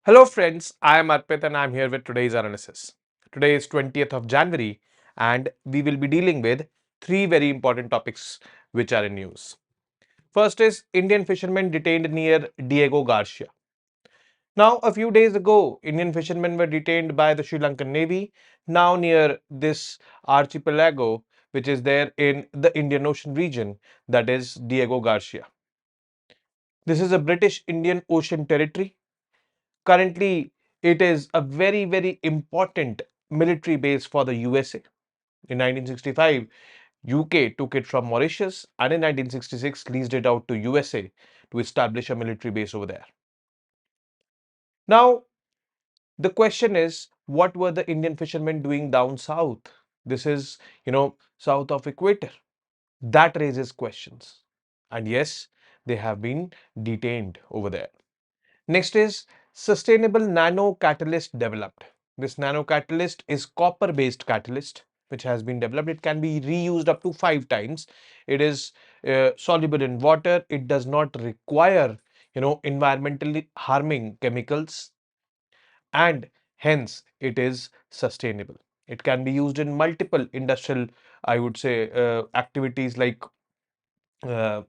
Hello friends, I am Arpit and I am here with today's analysis. Today is 20th of January and we will be dealing with three very important topics which are in news. First is Indian fishermen detained near Diego Garcia. Now a few days ago, Indian fishermen were detained by the Sri Lankan Navy now near this archipelago which is there in the Indian Ocean region, that is Diego Garcia. This is a British Indian Ocean territory. Currently, it is a very important military base for the USA. In 1965, UK took it from Mauritius and in 1966 leased it out to USA to establish a military base over there. Now, the question is, what were the Indian fishermen doing down south? This is, south of equator. That raises questions. And yes, they have been detained over there. Next is sustainable nano catalyst developed. This nano catalyst is copper based catalyst which has been developed. It can be reused up to 5 times. It is soluble in water. It does not require environmentally harming chemicals and hence it is sustainable. It can be used in multiple industrial, I would say, activities like uh,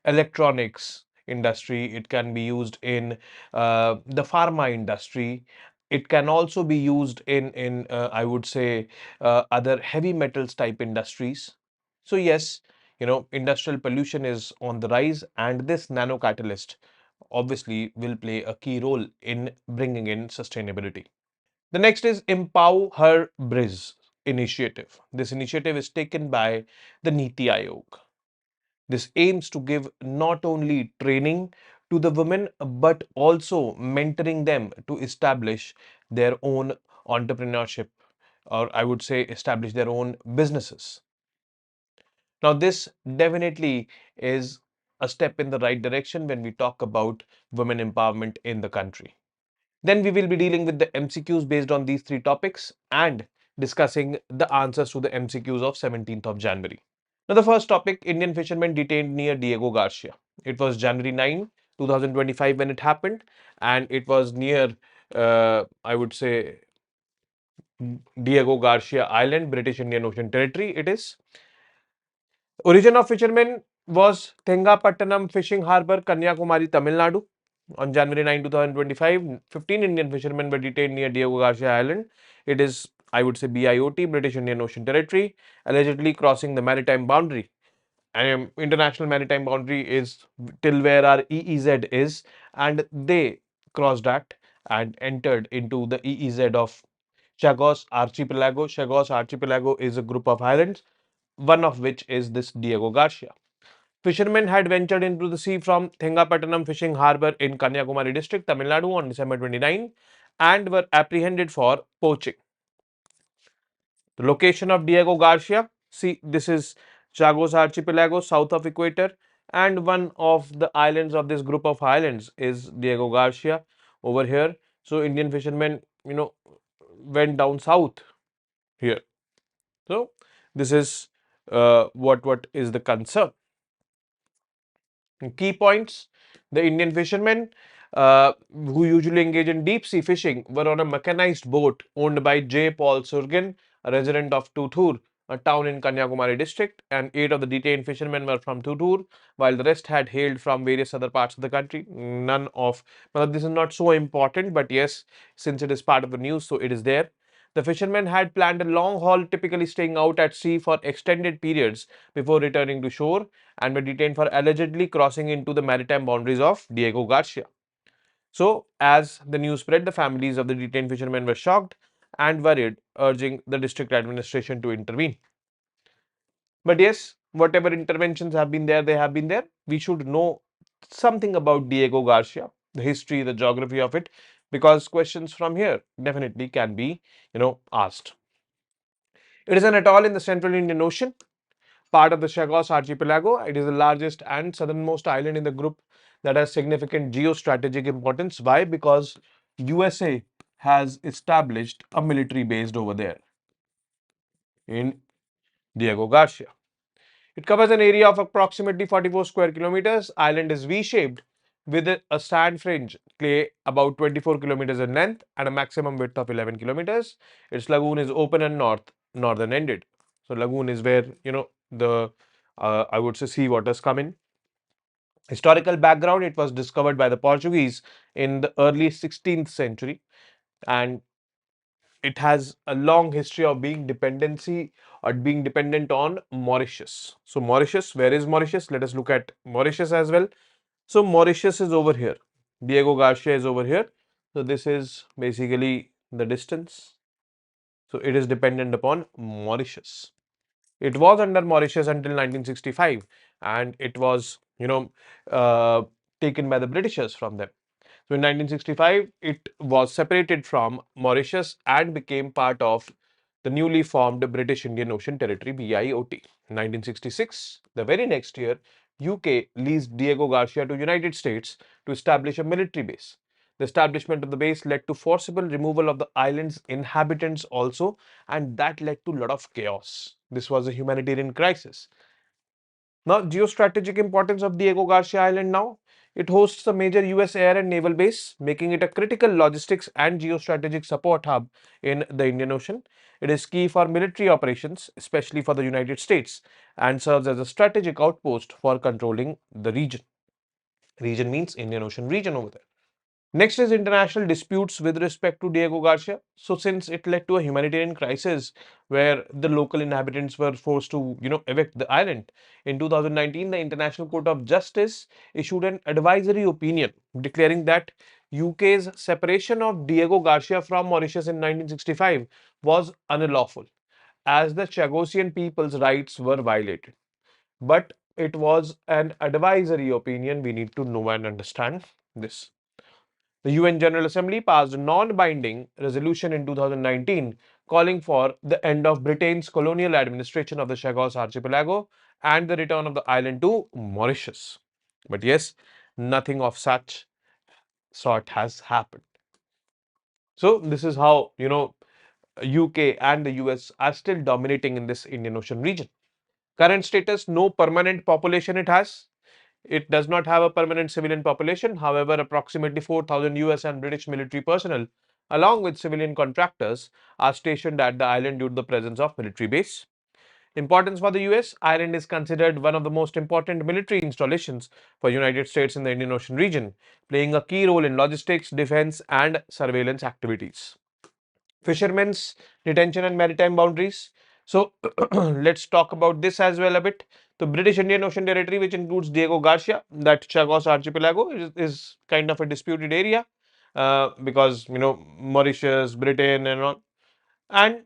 electronics industry. It can be used in the pharma industry. It can also be used in I would say other heavy metals type industries. So yes, industrial pollution is on the rise and this nano catalyst obviously will play a key role in bringing in sustainability. The next is Empower Her Briz initiative. This initiative is taken by the Niti Aayog. This aims to give not only training to the women but also mentoring them to establish their own entrepreneurship, or I would say establish their own businesses. Now, this definitely is a step in the right direction when we talk about women empowerment in the country. Then we will be dealing with the MCQs based on these three topics and discussing the answers to the MCQs of 17th of January. Now, the first topic, Indian fishermen detained near Diego Garcia. It was January 9, 2025 when it happened, and it was near, I would say, Diego Garcia Island, British Indian Ocean Territory. It is. Origin of fishermen was Thengapattanam Fishing Harbour, Kanyakumari, Tamil Nadu. On January 9, 2025, 15 Indian fishermen were detained near Diego Garcia Island. It is, I would say, BIOT, British Indian Ocean Territory, allegedly crossing the maritime boundary. International maritime boundary is till where our EEZ is, and they crossed that and entered into the EEZ of Chagos Archipelago. Chagos Archipelago is a group of islands, one of which is this Diego Garcia. Fishermen had ventured into the sea from Thengapattanam fishing harbour in Kanyakumari district, Tamil Nadu on December 29 and were apprehended for poaching. The location of Diego Garcia, see, this is Chagos Archipelago, south of equator, and one of the islands of this group of islands is Diego Garcia over here. So Indian fishermen, went down south here. So this is what is the concern. Key points: the Indian fishermen who usually engage in deep sea fishing were on a mechanized boat owned by J. Paul Surgen, a resident of Tuthur, a town in Kanyakumari district, and 8 of the detained fishermen were from Tuthur, while the rest had hailed from various other parts of the country. None of, well, this is not so important, but yes, since it is part of the news, so it is there. The fishermen had planned a long haul, typically staying out at sea for extended periods before returning to shore, and were detained for allegedly crossing into the maritime boundaries of Diego Garcia. So, as the news spread, the families of the detained fishermen were shocked and worried, urging the district administration to intervene. But yes, whatever interventions have been there, they have been there. We should know something about Diego Garcia, the history, the geography of it, because questions from here definitely can be, asked. It is an atoll in the central Indian Ocean, part of the Chagos Archipelago. It is the largest and southernmost island in the group that has significant geostrategic importance. Why? Because USA has established a military base over there in Diego Garcia. It covers an area of approximately 44 square kilometers. Island is V-shaped with a sand fringe clay about 24 kilometers in length and a maximum width of 11 kilometers. Its lagoon is open and northern ended. So lagoon is where the I would say sea waters come in. Historical background: it was discovered by the Portuguese in the early 16th century, and it has a long history of being dependent on Mauritius. So Mauritius, where is Mauritius? Let us look at Mauritius as well. So Mauritius is over here. Diego Garcia is over here. So this is basically the distance. So it is dependent upon Mauritius. It was under Mauritius until 1965, and it was uh, taken by the Britishers from them. So in 1965, it was separated from Mauritius and became part of the newly formed British Indian Ocean Territory (BIOT). In 1966, the very next year, UK leased Diego Garcia to United States to establish a military base. The establishment of the base led to forcible removal of the island's inhabitants also, and that led to a lot of chaos. This was a humanitarian crisis. Now, geostrategic importance of Diego Garcia Island now. It hosts a major US air and naval base, making it a critical logistics and geostrategic support hub in the Indian Ocean. It is key for military operations, especially for the United States, and serves as a strategic outpost for controlling the region. Region means Indian Ocean region over there. Next is international disputes with respect to Diego Garcia. So since it led to a humanitarian crisis where the local inhabitants were forced to, evict the island, in 2019, the International Court of Justice issued an advisory opinion declaring that UK's separation of Diego Garcia from Mauritius in 1965 was unlawful, as the Chagosian people's rights were violated. But it was an advisory opinion. We need to know and understand this. The UN General Assembly passed a non-binding resolution in 2019 calling for the end of Britain's colonial administration of the Chagos archipelago and the return of the island to Mauritius. But yes, nothing of such sort has happened. So this is how, UK and the US are still dominating in this Indian Ocean region. Current status: no permanent population it has. It does not have a permanent civilian population. However, approximately 4,000 US and British military personnel, along with civilian contractors, are stationed at the island due to the presence of military base. Importance for the US: island is considered one of the most important military installations for United States in the Indian Ocean region, playing a key role in logistics, defense, and surveillance activities. Fishermen's detention and maritime boundaries. So let's talk about this as well a bit. The British Indian Ocean Territory, which includes Diego Garcia, that Chagos archipelago, is kind of a disputed area because Mauritius, Britain, and all. And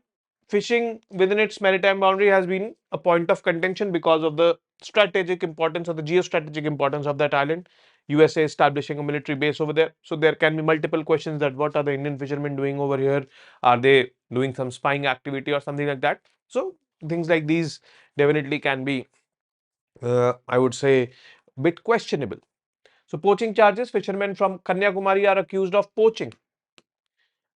fishing within its maritime boundary has been a point of contention because of the strategic importance or the geostrategic importance of that island. USA establishing a military base over there. So there can be multiple questions that what are the Indian fishermen doing over here? Are they doing some spying activity or something like that? So things like these definitely can be, I would say, bit questionable. So poaching charges: fishermen from Kanyakumari are accused of poaching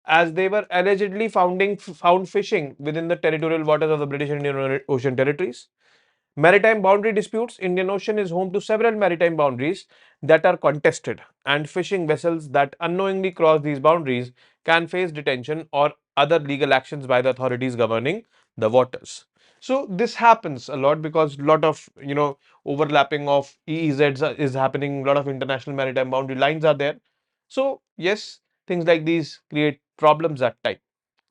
as they were allegedly found fishing within the territorial waters of the British Indian Ocean territories. Maritime boundary disputes: Indian Ocean is home to several maritime boundaries that are contested, and fishing vessels that unknowingly cross these boundaries can face detention or other legal actions by the authorities governing the waters. So this happens a lot because a lot of overlapping of EEZs is happening. A lot of international maritime boundary lines are there. So yes, things like these create problems at time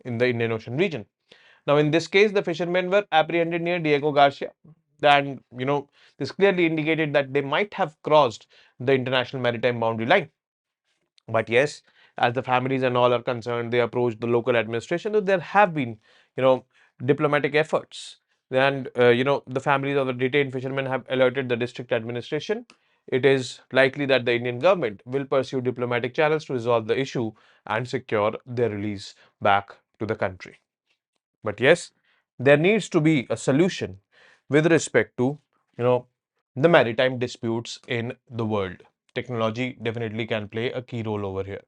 in the Indian Ocean region. Now, in this case, the fishermen were apprehended near Diego Garcia, and this clearly indicated that they might have crossed the international maritime boundary line. But yes, as the families and all are concerned, they approached the local administration. So there have been, you know, diplomatic efforts, and the families of the detained fishermen have alerted the district administration. It is likely that the Indian government will pursue diplomatic channels to resolve the issue and secure their release back to the country. But yes, there needs to be a solution with respect to, you know, the maritime disputes in the world. Technology definitely can play a key role over here.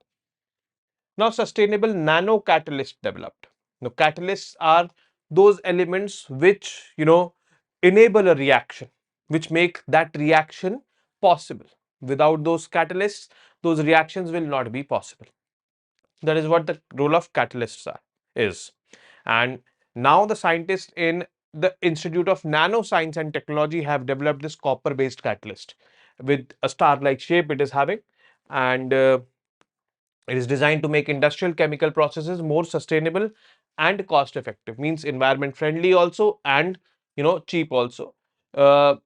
Now, sustainable nano catalyst developed. Now, catalysts are those elements which, enable a reaction, which make that reaction possible. Without those catalysts, those reactions will not be possible. That is what the role of catalysts is. And now the scientists in the Institute of Nanoscience and Technology have developed this copper-based catalyst with a star-like shape it is having, and it is designed to make industrial chemical processes more sustainable and cost effective. Means environment friendly also, and cheap also. Uh,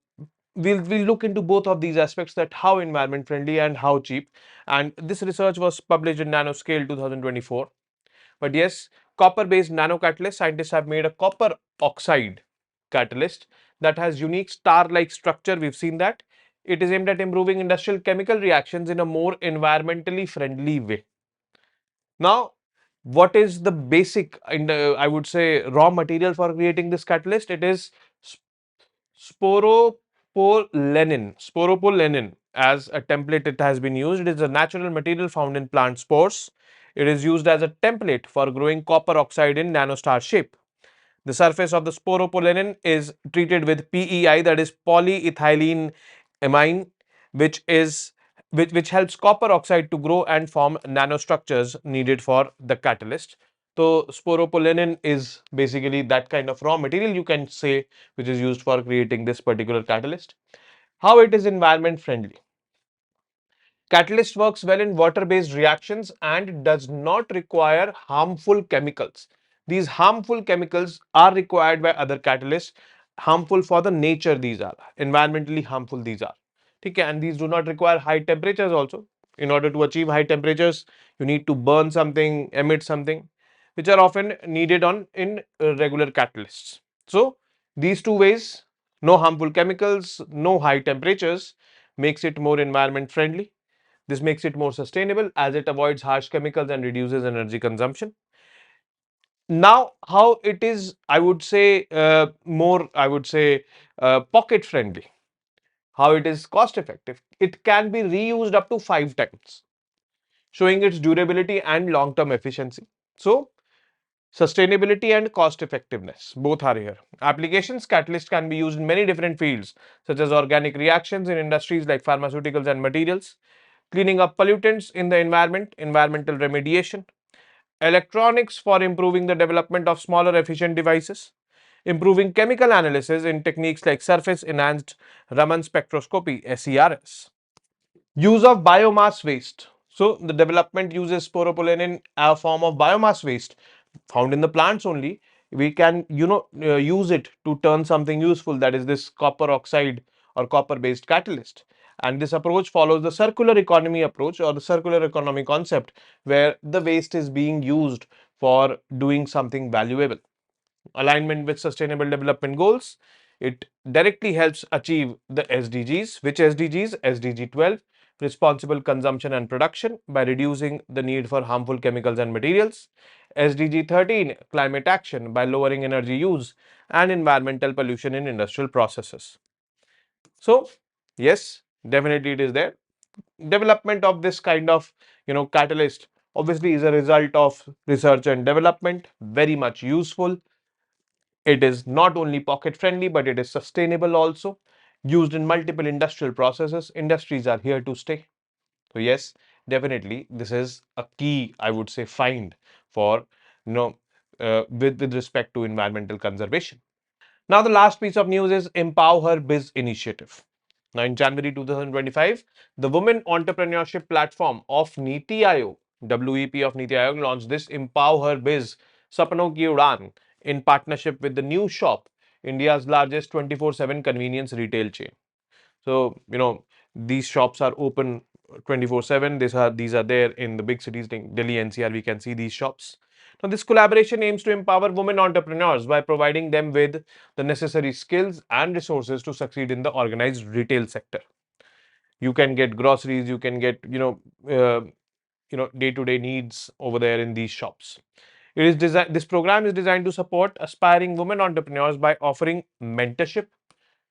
we'll look into both of these aspects, that how environment friendly and how cheap. And this research was published in Nanoscale 2024. But yes, copper based nanocatalyst, scientists have made a copper oxide catalyst that has unique star like structure. We've seen that. It is aimed at improving industrial chemical reactions in a more environmentally friendly way. Now, what is the basic, I would say, raw material for creating this catalyst? It is sporopollenin. Sporopollenin as a template it has been used. It is a natural material found in plant spores. It is used as a template for growing copper oxide in nanostar shape. The surface of the sporopollenin is treated with PEI, that is polyethylene amine, which is which helps copper oxide to grow and form nanostructures needed for the catalyst. So sporopollenin is basically that kind of raw material, you can say, which is used for creating this particular catalyst. How it is environment friendly? Catalyst works well in water-based reactions and does not require harmful chemicals. These harmful chemicals are required by other catalysts. Harmful for the nature these are. Environmentally harmful these are. Okay, and these do not require high temperatures also. In order to achieve high temperatures, you need to burn something, emit something, which are often needed in regular catalysts. So these two ways, no harmful chemicals, no high temperatures, makes it more environment friendly. This makes it more sustainable as it avoids harsh chemicals and reduces energy consumption. Now, how it is, I would say, pocket friendly. How it is cost effective. It can be reused up to 5 times, showing its durability and long term efficiency. So, sustainability and cost effectiveness both are here. Applications: catalyst can be used in many different fields, such as organic reactions in industries like pharmaceuticals and materials, cleaning up pollutants in the environment, environmental remediation, electronics for improving the development of smaller efficient devices, improving chemical analysis in techniques like surface enhanced Raman spectroscopy (SERS). Use of biomass waste. So the development uses sporopollenin, a form of biomass waste found in the plants only. We can use it to turn something useful, that is this copper oxide or copper based catalyst. And this approach follows the circular economy approach or the circular economy concept, where the waste is being used for doing something valuable. Alignment with sustainable development goals. It directly helps achieve the SDGs. Which SDGs? SDG 12, responsible consumption and production, by reducing the need for harmful chemicals and materials. SDG 13, climate action, by lowering energy use and environmental pollution in industrial processes. So, yes, definitely it is there. Development of this kind of catalyst obviously is a result of research and development, very much useful. It is not only pocket friendly, but it is sustainable also, used in multiple industrial processes. Industries are here to stay. So yes, definitely this is a key, I would say, find for with respect to environmental conservation. Now the last piece of news is Empower Biz Initiative. Now in January 2025, the Women Entrepreneurship Platform of Niti Aayog, WEP of Niti Aayog, launched this Empower Biz Sapno Ki Udaan in partnership with the New Shop, India's largest 24/7 convenience retail chain. So, these shops are open 24/7. These are there in the big cities like Delhi, NCR. We can see these shops. Now, this collaboration aims to empower women entrepreneurs by providing them with the necessary skills and resources to succeed in the organized retail sector. You can get groceries, you can get day-to-day needs over there in these shops. It is designed. This program is designed to support aspiring women entrepreneurs by offering mentorship,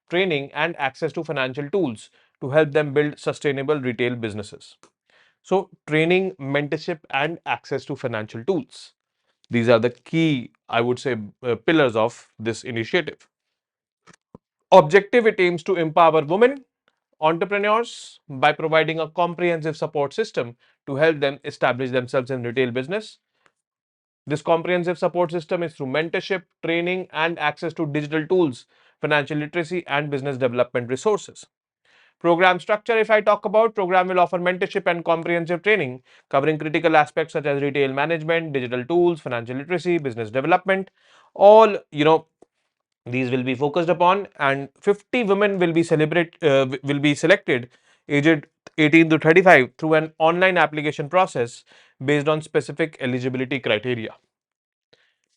training, and access to financial tools to help them build sustainable retail businesses. So, training, mentorship, and access to financial tools. These are the key, I would say, pillars of this initiative. Objective: it aims to empower women entrepreneurs by providing a comprehensive support system to help them establish themselves in retail business. This comprehensive support system is through mentorship, training, and access to digital tools, financial literacy, and business development resources. Program structure, if I talk about, program will offer mentorship and comprehensive training covering critical aspects such as retail management, digital tools, financial literacy, business development. All, these will be focused upon, and 50 women will be selected aged 18 to 35 through an online application process based on specific eligibility criteria.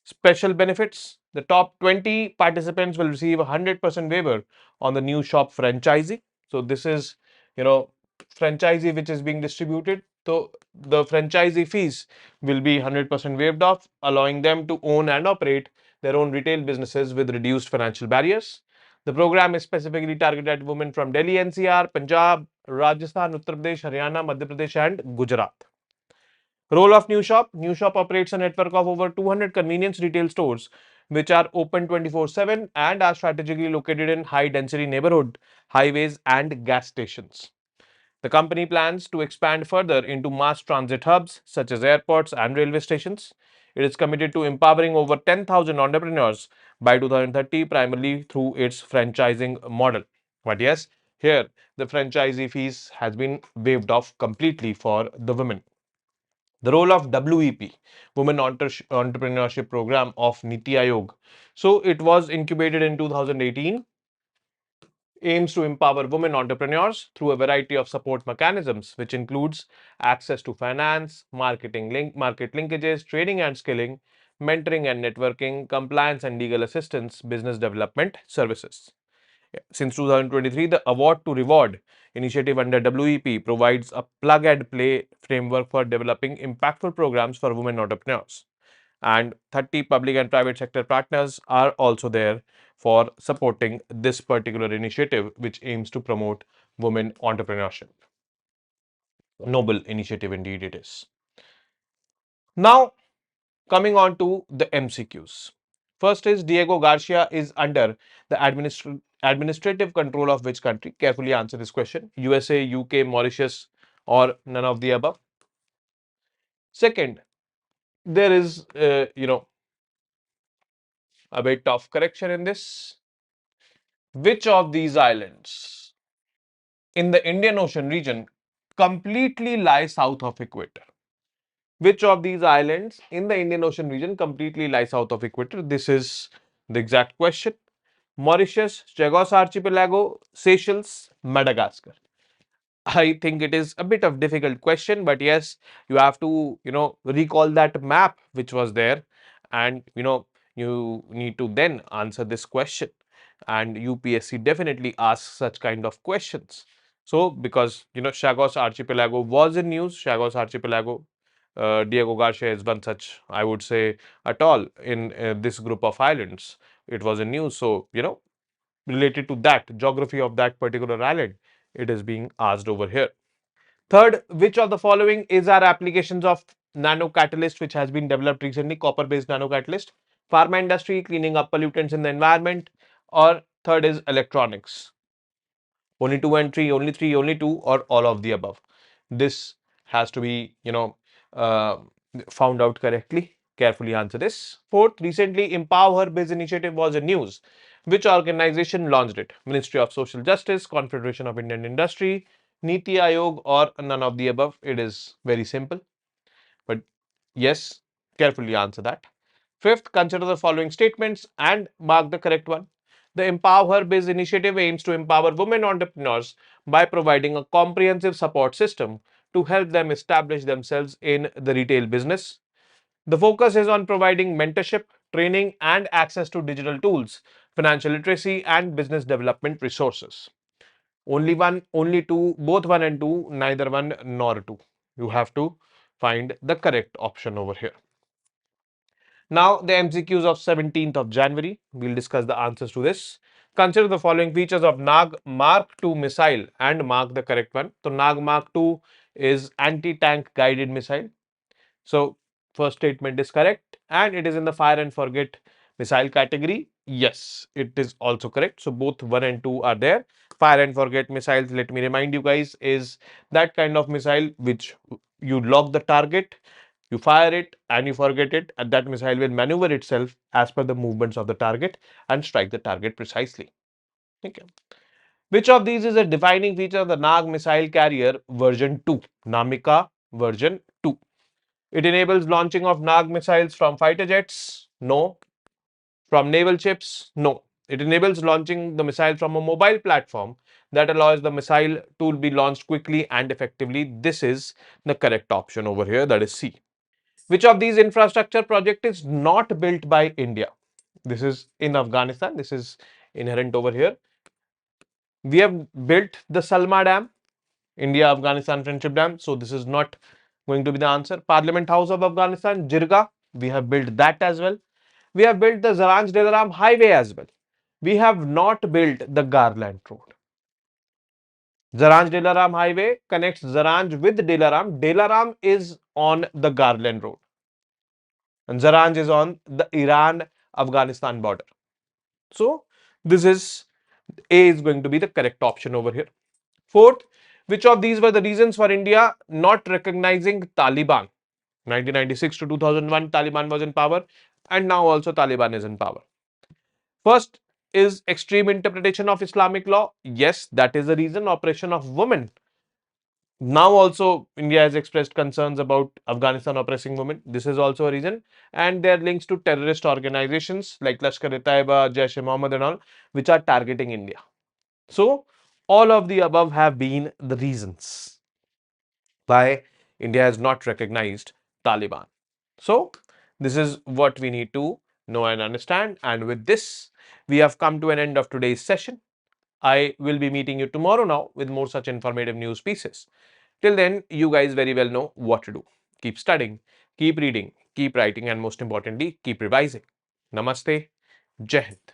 Special benefits: the top 20 participants will receive a 100% waiver on the new shop franchisee. So this is, you know, franchisee which is being distributed. So the franchisee fees will be 100% waived off, allowing them to own and operate their own retail businesses with reduced financial barriers. The program is specifically targeted at women from Delhi NCR, Punjab, Rajasthan, Uttar Pradesh, Haryana, Madhya Pradesh, and Gujarat. Role of New Shop: New Shop operates a network of over 200 convenience retail stores which are open 24/7 and are strategically located in high density neighborhood, highways, and gas stations. The company plans to expand further into mass transit hubs such as airports and railway stations. It is committed to empowering over 10,000 entrepreneurs by 2030, primarily through its franchising model. But yes, here the franchisee fees has been waived off completely for the women. The role of WEP, Women Entrepreneurship Program of Niti Aayog. So it was incubated in 2018, aims to empower women entrepreneurs through a variety of support mechanisms, which includes access to finance, market linkages, training and skilling, mentoring and networking, compliance and legal assistance, business development services. Since 2023, the Award to Reward initiative under WEP provides a plug and play framework for developing impactful programs for women entrepreneurs. And 30 public and private sector partners are also there for supporting this particular initiative, which aims to promote women entrepreneurship. Noble initiative indeed it is. Now, coming on to the MCQs. First is Diego Garcia is under the administrative control of which country? Carefully answer this question. USA, UK, Mauritius, or none of the above. Second, there is, a bit of correction in this. Which of these islands in the Indian Ocean region completely lie south of equator? Which of these islands in the Indian Ocean region completely lie south of equator? This is the exact question. Mauritius, Chagos Archipelago, Seychelles, Madagascar. I think it is a bit of difficult question, but yes, you have to, recall that map which was there, and you need to then answer this question. And UPSC definitely asks such kind of questions. So, because Chagos Archipelago was in news, Chagos Archipelago, Diego Garcia is one such, I would say, at all in this group of islands. It was in news, so related to that geography of that particular island, it is being asked over here. Third, which of the following is our applications of nano catalyst which has been developed recently, copper based nano catalyst? Pharma industry, cleaning up pollutants in the environment, or third is electronics? Only two and three, only three, only two, or all of the above? This has to be, uh, found out correctly. Carefully answer this. Fourth, recently Empower Biz Initiative was in news. Which organization launched it? Ministry of Social Justice, Confederation of Indian Industry, Niti Aayog, or none of the above? It is very simple. But yes, carefully answer that. Fifth, consider the following statements and mark the correct one. The Empower Biz initiative aims to empower women entrepreneurs by providing a comprehensive support system to help them establish themselves in the retail business. The focus is on providing mentorship, training, and access to digital tools, financial literacy, and business development resources. Only one, only two, both one and two, neither one nor two. You have to find the correct option over here. Now, the MCQs of 17th of January, we'll discuss the answers to this. Consider the following features of Nag Mark II missile and mark the correct one. So, Nag Mark II is anti-tank guided missile. So, first statement is correct and it is in the fire and forget missile category. Yes, it is also correct. So both 1 and 2 are there. Fire and forget missiles, let me remind you guys, is that kind of missile which you lock the target, you fire it and you forget it, and that missile will maneuver itself as per the movements of the target and strike the target precisely. Okay. Which of these is a defining feature of the Nag missile carrier version 2? Namika version 2. It enables launching of Nag missiles from fighter jets? No. From naval ships? No. It enables launching the missile from a mobile platform that allows the missile to be launched quickly and effectively. This is the correct option over here, that is C. Which of these infrastructure project is not built by India? This is in Afghanistan. This is inherent over here. We have built the Salma Dam, India-Afghanistan Friendship Dam. So this is not going to be the answer. Parliament House of Afghanistan, Jirga. We have built that as well. We have built the Zaranj-Dilaram Highway as well. We have not built the Garland Road. Zaranj-Dilaram Highway connects Zaranj with Dilaram. Dilaram is on the Garland Road. And Zaranj is on the Iran-Afghanistan border. So this is A is going to be the correct option over here. Fourth, which of these were the reasons for India not recognizing Taliban? 1996 to 2001, Taliban was in power, and now also Taliban is in power. First is extreme interpretation of Islamic law. Yes, that is the reason. Oppression of women. Now also India has expressed concerns about Afghanistan oppressing women. This is also a reason. And there are links to terrorist organizations like Lashkar-e-Taiba, Jaish-e-Mohammed and all, which are targeting India. So all of the above have been the reasons why India has not recognized Taliban. So this is what we need to know and understand. And with this, we have come to an end of today's session. I will be meeting you tomorrow now with more such informative news pieces. Till then, you guys very well know what to do. Keep studying, keep reading, keep writing, and most importantly, keep revising. Namaste. Jai Hind.